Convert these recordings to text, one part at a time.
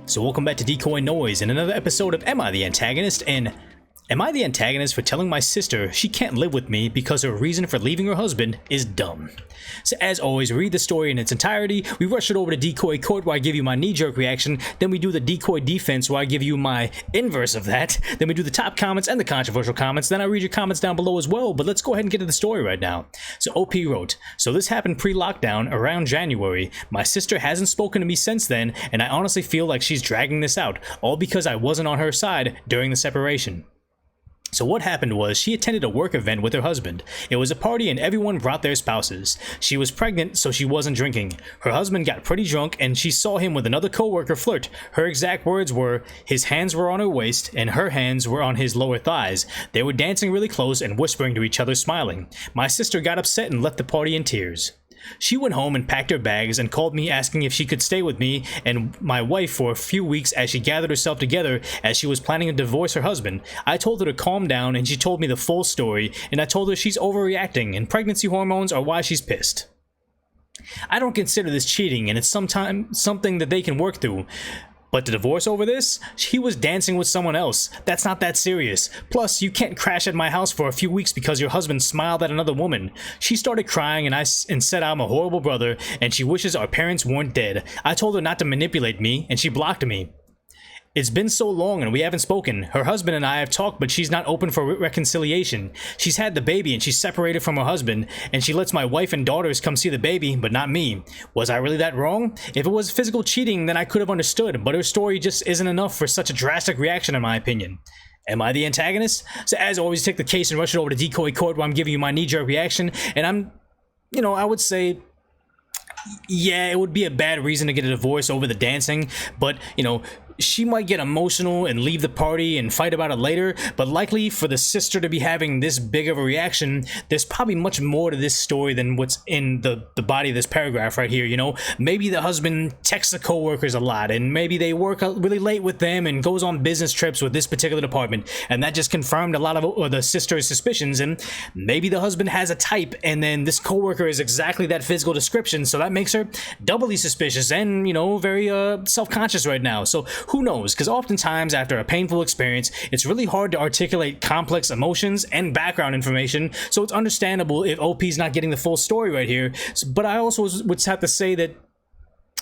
So welcome back to DecoyNoise and another episode of Am I the Antagonist? And am I the antagonist for telling my sister she can't live with me because her reason for leaving her husband is dumb? So as always, read the story in its entirety, we rush it over to Decoy Court where I give you my knee-jerk reaction, then we do the decoy defense where I give you my inverse of that, then we do the top comments and the controversial comments, then I read your comments down below as well, but let's go ahead and get to the story right now. So OP wrote, so this happened pre-lockdown around January. My sister hasn't spoken to me since then, and I honestly feel like she's dragging this out, all because I wasn't on her side during the separation. So what happened was she attended a work event with her husband. It was a party and everyone brought their spouses. She was pregnant, so she wasn't drinking. Her husband got pretty drunk and she saw him with another coworker flirt. Her exact words were, his hands were on her waist and her hands were on his lower thighs. They were dancing really close and whispering to each other, smiling. My sister got upset and left the party in tears. She went home and packed her bags and called me asking if she could stay with me and my wife for a few weeks as she gathered herself together as she was planning to divorce her husband. I told her to calm down and she told me the full story, and I told her she's overreacting and pregnancy hormones are why she's pissed. I don't consider this cheating and it's something that they can work through. But the divorce over this? He was dancing with someone else. That's not that serious. Plus, you can't crash at my house for a few weeks because your husband smiled at another woman. She started crying and said I'm a horrible brother and she wishes our parents weren't dead. I told her not to manipulate me and she blocked me. It's been so long and we haven't spoken. Her husband and I have talked, but she's not open for reconciliation. She's had the baby and she's separated from her husband, and she lets my wife and daughters come see the baby, but not me. Was I really that wrong? If it was physical cheating, then I could have understood, but her story just isn't enough for such a drastic reaction in my opinion. Am I the antagonist? So as always, take the case and rush it over to Decoy Court where I'm giving you my knee-jerk reaction, and I would say, yeah, it would be a bad reason to get a divorce over the dancing, but, she might get emotional and leave the party and fight about it later, but likely for the sister to be having this big of a reaction, there's probably much more to this story than what's in the body of this paragraph right here, Maybe the husband texts the co-workers a lot, and maybe they work really late with them and goes on business trips with this particular department, and that just confirmed a lot of the sister's suspicions, and maybe the husband has a type, and then this co-worker is exactly that physical description, so that makes her doubly suspicious and, very self-conscious right now. So who knows? Because oftentimes after a painful experience, it's really hard to articulate complex emotions and background information, so it's understandable if OP's not getting the full story right here. But I also would have to say that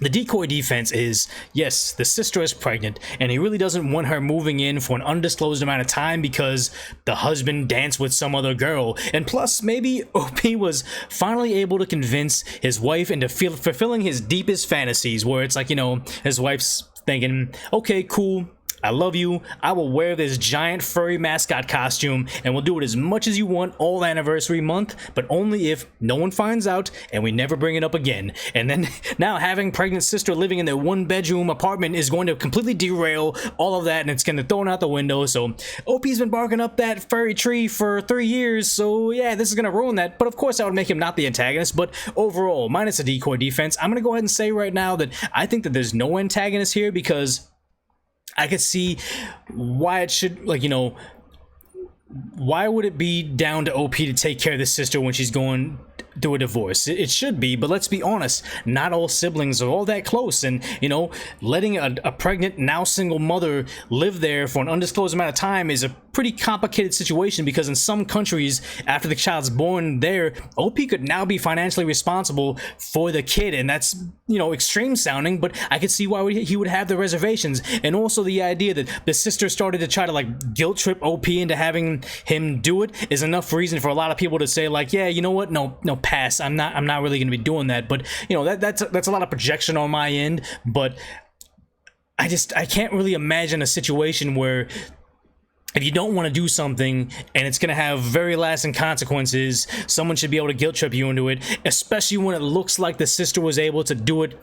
the decoy defense is, yes, the sister is pregnant, and he really doesn't want her moving in for an undisclosed amount of time because the husband danced with some other girl. And plus, maybe OP was finally able to convince his wife into fulfilling his deepest fantasies, where it's like, his wife's thinking, okay, cool, I love you, I will wear this giant furry mascot costume and we'll do it as much as you want all anniversary month, but only if no one finds out and we never bring it up again. And then now having pregnant sister living in their one-bedroom apartment is going to completely derail all of that, and it's going to throw it out the window. So OP's been barking up that furry tree for 3 years, so yeah, this is going to ruin that. But of course that would make him not the antagonist, but overall, minus a decoy defense, I'm going to go ahead and say right now that I think that there's no antagonist here, because I could see why it should, why would it be down to OP to take care of the sister when she's going through a divorce? It should be, but let's be honest, not all siblings are all that close, and letting a pregnant, now single mother live there for an undisclosed amount of time is a pretty complicated situation, because in some countries after the child's born there, OP could now be financially responsible for the kid, and that's extreme sounding, but I could see why he would have the reservations. And also the idea that the sister started to try to guilt trip OP into having him do it is enough reason for a lot of people to say yeah, you know what, no, pass, I'm not really gonna be doing that. But that's a lot of projection on my end, but I can't really imagine a situation where if you don't want to do something and it's going to have very lasting consequences, someone should be able to guilt trip you into it, especially when it looks like the sister was able to do it,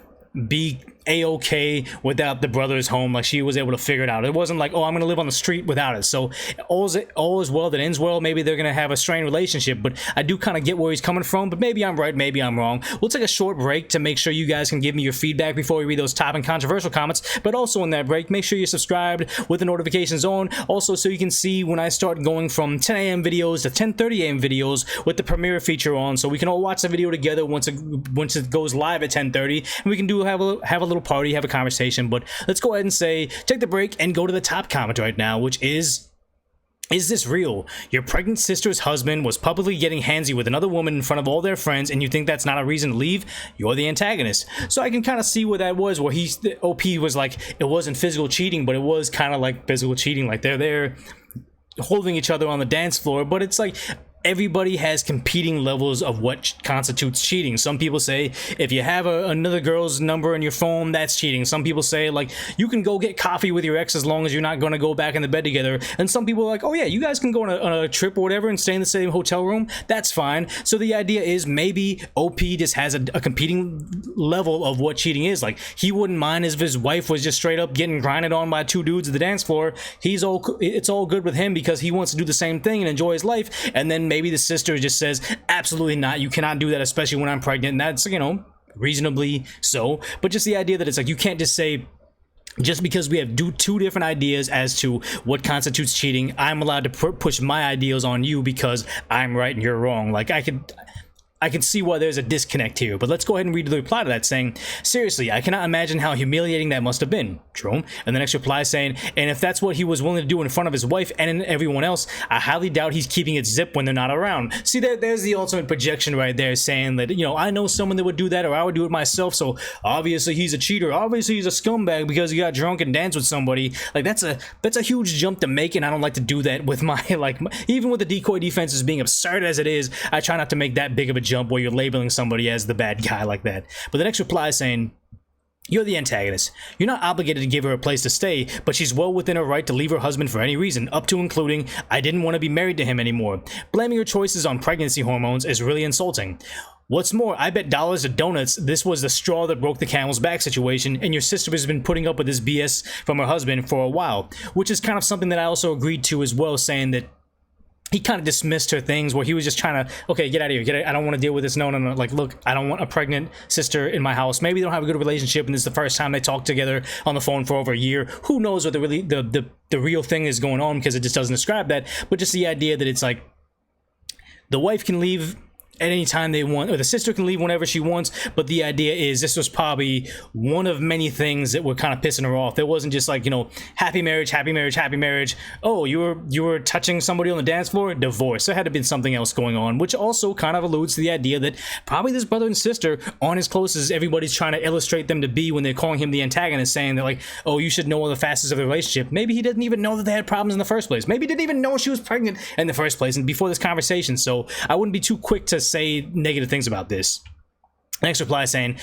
be a-okay without the brothers home. Like, she was able to figure it out. It wasn't like, oh, I'm gonna live on the street without it. So all is well that ends well. Maybe they're gonna have a strained relationship, but I do kind of get where he's coming from. But maybe I'm right, maybe I'm wrong. We'll take a short break to make sure you guys can give me your feedback before we read those top and controversial comments. But also in that break, make sure you're subscribed with the notifications on, also so you can see when I start going from 10 a.m. videos to 10:30 a.m. videos with the premiere feature on, so we can all watch the video together once it goes live at 10:30, and we can do have a little party, have a conversation. But let's go ahead and say, take the break and go to the top comment right now, which is this real? Your pregnant sister's husband was publicly getting handsy with another woman in front of all their friends, and you think that's not a reason to leave? You're the antagonist. So I can kind of see where that was, where OP was like, it wasn't physical cheating, but it was kind of like physical cheating. Like they're there holding each other on the dance floor, but it's like, everybody has competing levels of what constitutes cheating. Some people say if you have another girl's number in your phone, that's cheating. Some people say like you can go get coffee with your ex as long as you're not going to go back in the bed together. And some people are like, oh yeah, you guys can go on a trip or whatever and stay in the same hotel room. That's fine. So the idea is maybe OP just has a competing level of what cheating is. Like he wouldn't mind if his wife was just straight up getting grinded on by two dudes at the dance floor. It's all good with him because he wants to do the same thing and enjoy his life. And then maybe the sister just says, absolutely not, you cannot do that, especially when I'm pregnant. And that's, you know, reasonably so. But just the idea that it's like, you can't just say, just because we have two different ideas as to what constitutes cheating, I'm allowed to push my ideals on you because I'm right and you're wrong. Like I can see why there's a disconnect here, but let's go ahead and read the reply to that saying, seriously, I cannot imagine how humiliating that must have been. True. And the next reply saying, and if that's what he was willing to do in front of his wife and everyone else, I highly doubt he's keeping it zip when they're not around. See, there's the ultimate projection right there saying that, you know, I know someone that would do that or I would do it myself, so obviously he's a cheater. Obviously he's a scumbag because he got drunk and danced with somebody. Like that's a huge jump to make, and I don't like to do that with my, even with the decoy defenses being absurd as it is, I try not to make that big of a jump where you're labeling somebody as the bad guy like that. But the next reply is saying, you're the antagonist. You're not obligated to give her a place to stay, but she's well within her right to leave her husband for any reason, up to including, I didn't want to be married to him anymore. Blaming her choices on pregnancy hormones is really insulting. What's more, I bet dollars to donuts this was the straw that broke the camel's back situation, and your sister has been putting up with this BS from her husband for a while, which is kind of something that I also agreed to as well, saying that he kind of dismissed her things where he was just trying to, okay, get out of here, I don't want to deal with this, no, like, look, I don't want a pregnant sister in my house. Maybe they don't have a good relationship and this is the first time they talk together on the phone for over a year. Who knows what the real thing is going on, because it just doesn't describe that. But just the idea that it's like, the wife can leave at any time they want, or the sister can leave whenever she wants, but the idea is this was probably one of many things that were kind of pissing her off. There wasn't just like, you know, happy marriage, happy marriage, happy marriage. Oh, you were touching somebody on the dance floor, divorce. There had to be something else going on, which also kind of alludes to the idea that probably this brother and sister aren't as close as everybody's trying to illustrate them to be when they're calling him the antagonist, saying that like, oh, you should know all the facets of the relationship. Maybe he didn't even know that they had problems in the first place. Maybe he didn't even know she was pregnant in the first place and before this conversation. So I wouldn't be too quick to say negative things about this. Next reply saying,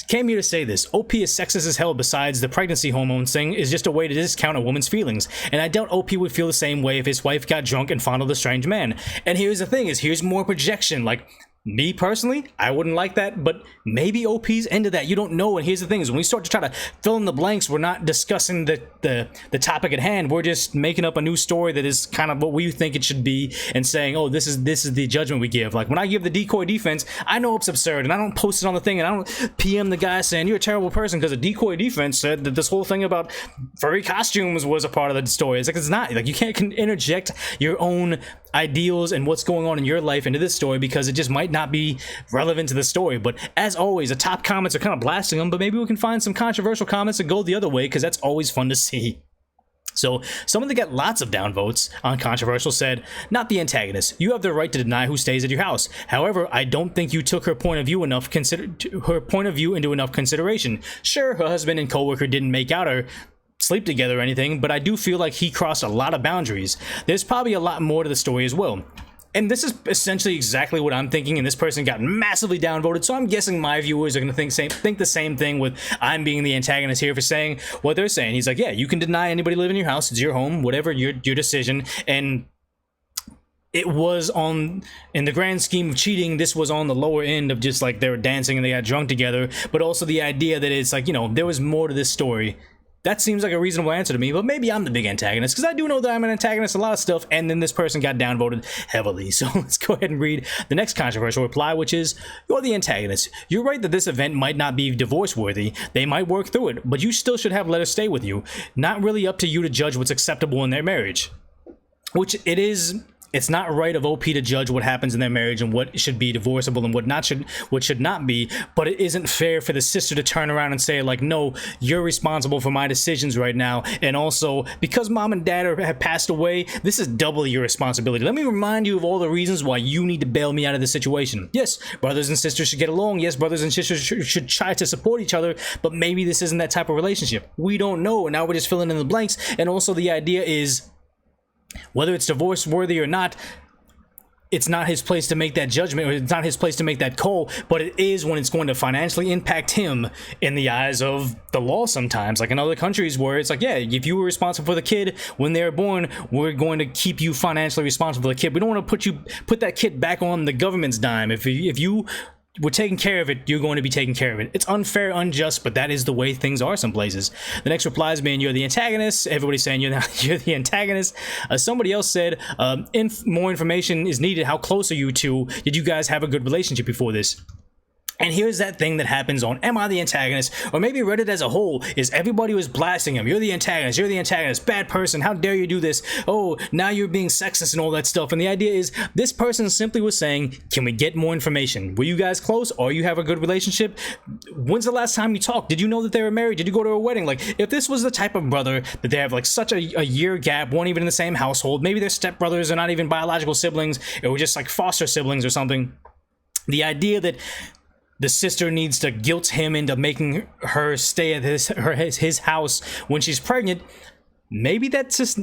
came here to say this. OP is sexist as hell. Besides, the pregnancy hormone thing is just a way to discount a woman's feelings. And I doubt OP would feel the same way if his wife got drunk and fondled a strange man. And here's the thing, here's more projection. Like, me personally, I wouldn't like that, but maybe OP's into that. You don't know. And here's the thing is, when we start to try to fill in the blanks, we're not discussing the topic at hand. We're just making up a new story that is kind of what we think it should be and saying, oh, this is the judgment we give. Like when I give the decoy defense, I know it's absurd and I don't post it on the thing and I don't PM the guy saying you're a terrible person because the decoy defense said that this whole thing about furry costumes was a part of the story. It's like, it's not. Like you can't interject your own ideals and what's going on in your life into this story because it just might not be relevant to the story. But as always, the top comments are kind of blasting them, but maybe we can find some controversial comments and go the other way because that's always fun to see. So someone that got lots of downvotes on controversial said, not the antagonist. You have the right to deny who stays at your house. However, I don't think you took her point of view into enough consideration. Sure, her husband and coworker didn't make out or sleep together or anything, but I do feel like he crossed a lot of boundaries. There's probably a lot more to the story as well. And this is essentially exactly what I'm thinking, and this person got massively downvoted, so I'm guessing my viewers are going to think the same thing with I'm being the antagonist here for saying what they're saying. He's like, yeah, you can deny anybody living in your house, it's your home, whatever, your decision, and it was on, in the grand scheme of cheating, this was on the lower end of just like they were dancing and they got drunk together, but also the idea that it's like, you know, there was more to this story. That seems like a reasonable answer to me, but maybe I'm the big antagonist, because I do know that I'm an antagonist in a lot of stuff, and then this person got downvoted heavily. So let's go ahead and read the next controversial reply, which is, you're the antagonist. You're right that this event might not be divorce-worthy. They might work through it, but you still should have let her stay with you. Not really up to you to judge what's acceptable in their marriage. Which it is it's not right of OP to judge what happens in their marriage and what should be divorceable and what should not be, but it isn't fair for the sister to turn around and say like, no, you're responsible for my decisions right now, and also because mom and dad have passed away, this is doubly your responsibility. Let me remind you of all the reasons why you need to bail me out of this situation. Yes, brothers and sisters should get along. Yes, brothers and sisters should try to support each other, but maybe this isn't that type of relationship. We don't know, and now we're just filling in the blanks. And also the idea is, whether it's divorce worthy or not, it's not his place to make that judgment, or it's not his place to make that call, but it is when it's going to financially impact him in the eyes of the law sometimes, like in other countries where it's like, yeah, if you were responsible for the kid when they were born, we're going to keep you financially responsible for the kid. We don't want to put that kid back on the government's dime. If you we're taking care of it, you're going to be taking care of it. It's unfair, unjust, but that is the way things are some places. The next reply is being, you're the antagonist. Everybody's saying you're the antagonist. Somebody else said, more information is needed. How close are you two? Did you guys have a good relationship before this? And here's that thing that happens on Am I the Antagonist? Or maybe Reddit as a whole, is everybody was blasting him. You're the antagonist, bad person, how dare you do this? Oh, now you're being sexist and all that stuff. And the idea is, this person simply was saying, can we get more information? Were you guys close? Or you have a good relationship? When's the last time you talked? Did you know that they were married? Did you go to a wedding? Like, if this was the type of brother that they have like such a year gap, weren't even in the same household, maybe they're stepbrothers or not even biological siblings, or just like foster siblings or something. The idea that the sister needs to guilt him into making her stay at his house when she's pregnant, maybe that's just,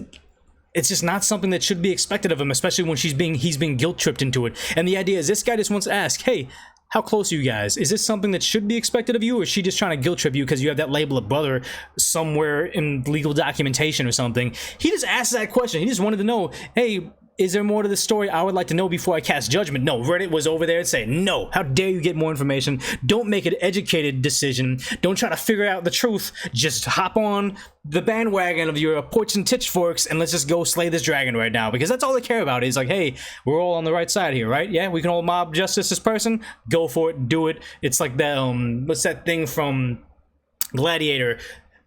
it's just not something that should be expected of him, especially when he's being guilt tripped into it. And the idea is, this guy just wants to ask, hey, how close are you guys? Is this something that should be expected of you, or is she just trying to guilt trip you because you have that label of brother somewhere in legal documentation or something? He just asked that question. He just wanted to know, hey, is there more to the story I would like to know before I cast judgment? No, Reddit was over there and saying, no, how dare you get more information? Don't make an educated decision. Don't try to figure out the truth. Just hop on the bandwagon of your porch and pitchforks and let's just go slay this dragon right now, because that's all they care about. Is like, hey, we're all on the right side here, right? Yeah, we can all mob justice this person. Go for it, do it. It's like that, what's that thing from Gladiator?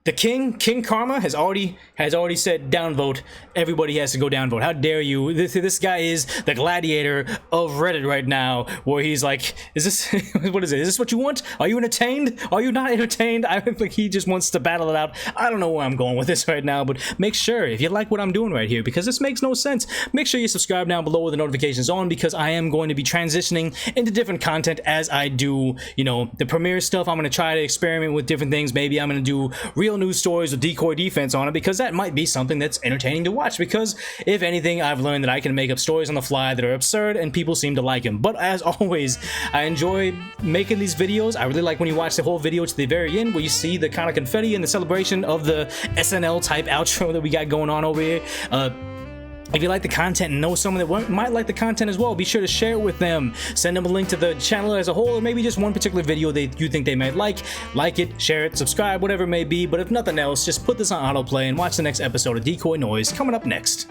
The King Karma has already said downvote. Everybody has to go downvote. How dare you? This guy is the Gladiator of Reddit right now, where he's like, is this what is it? Is this what you want? Are you entertained? Are you not entertained? I think he just wants to battle it out. I don't know where I'm going with this right now, but make sure if you like what I'm doing right here, because this makes no sense, make sure you subscribe down below with the notifications on, because I am going to be transitioning into different content as I do, you know, the premiere stuff. I'm going to try to experiment with different things. Maybe I'm going to do real news stories with decoy defense on it, because that might be something that's entertaining to watch, because if anything, I've learned that I can make up stories on the fly that are absurd and people seem to like them. But as always, I enjoy making these videos. I really like when you watch the whole video to the very end, where you see the kind of confetti and the celebration of the SNL type outro that we got going on over here. If you like the content and know someone that might like the content as well, be sure to share it with them. Send them a link to the channel as a whole, or maybe just one particular video that you think they might like. Like it, share it, subscribe, whatever it may be. But if nothing else, just put this on autoplay and watch the next episode of DecoyNoise coming up next.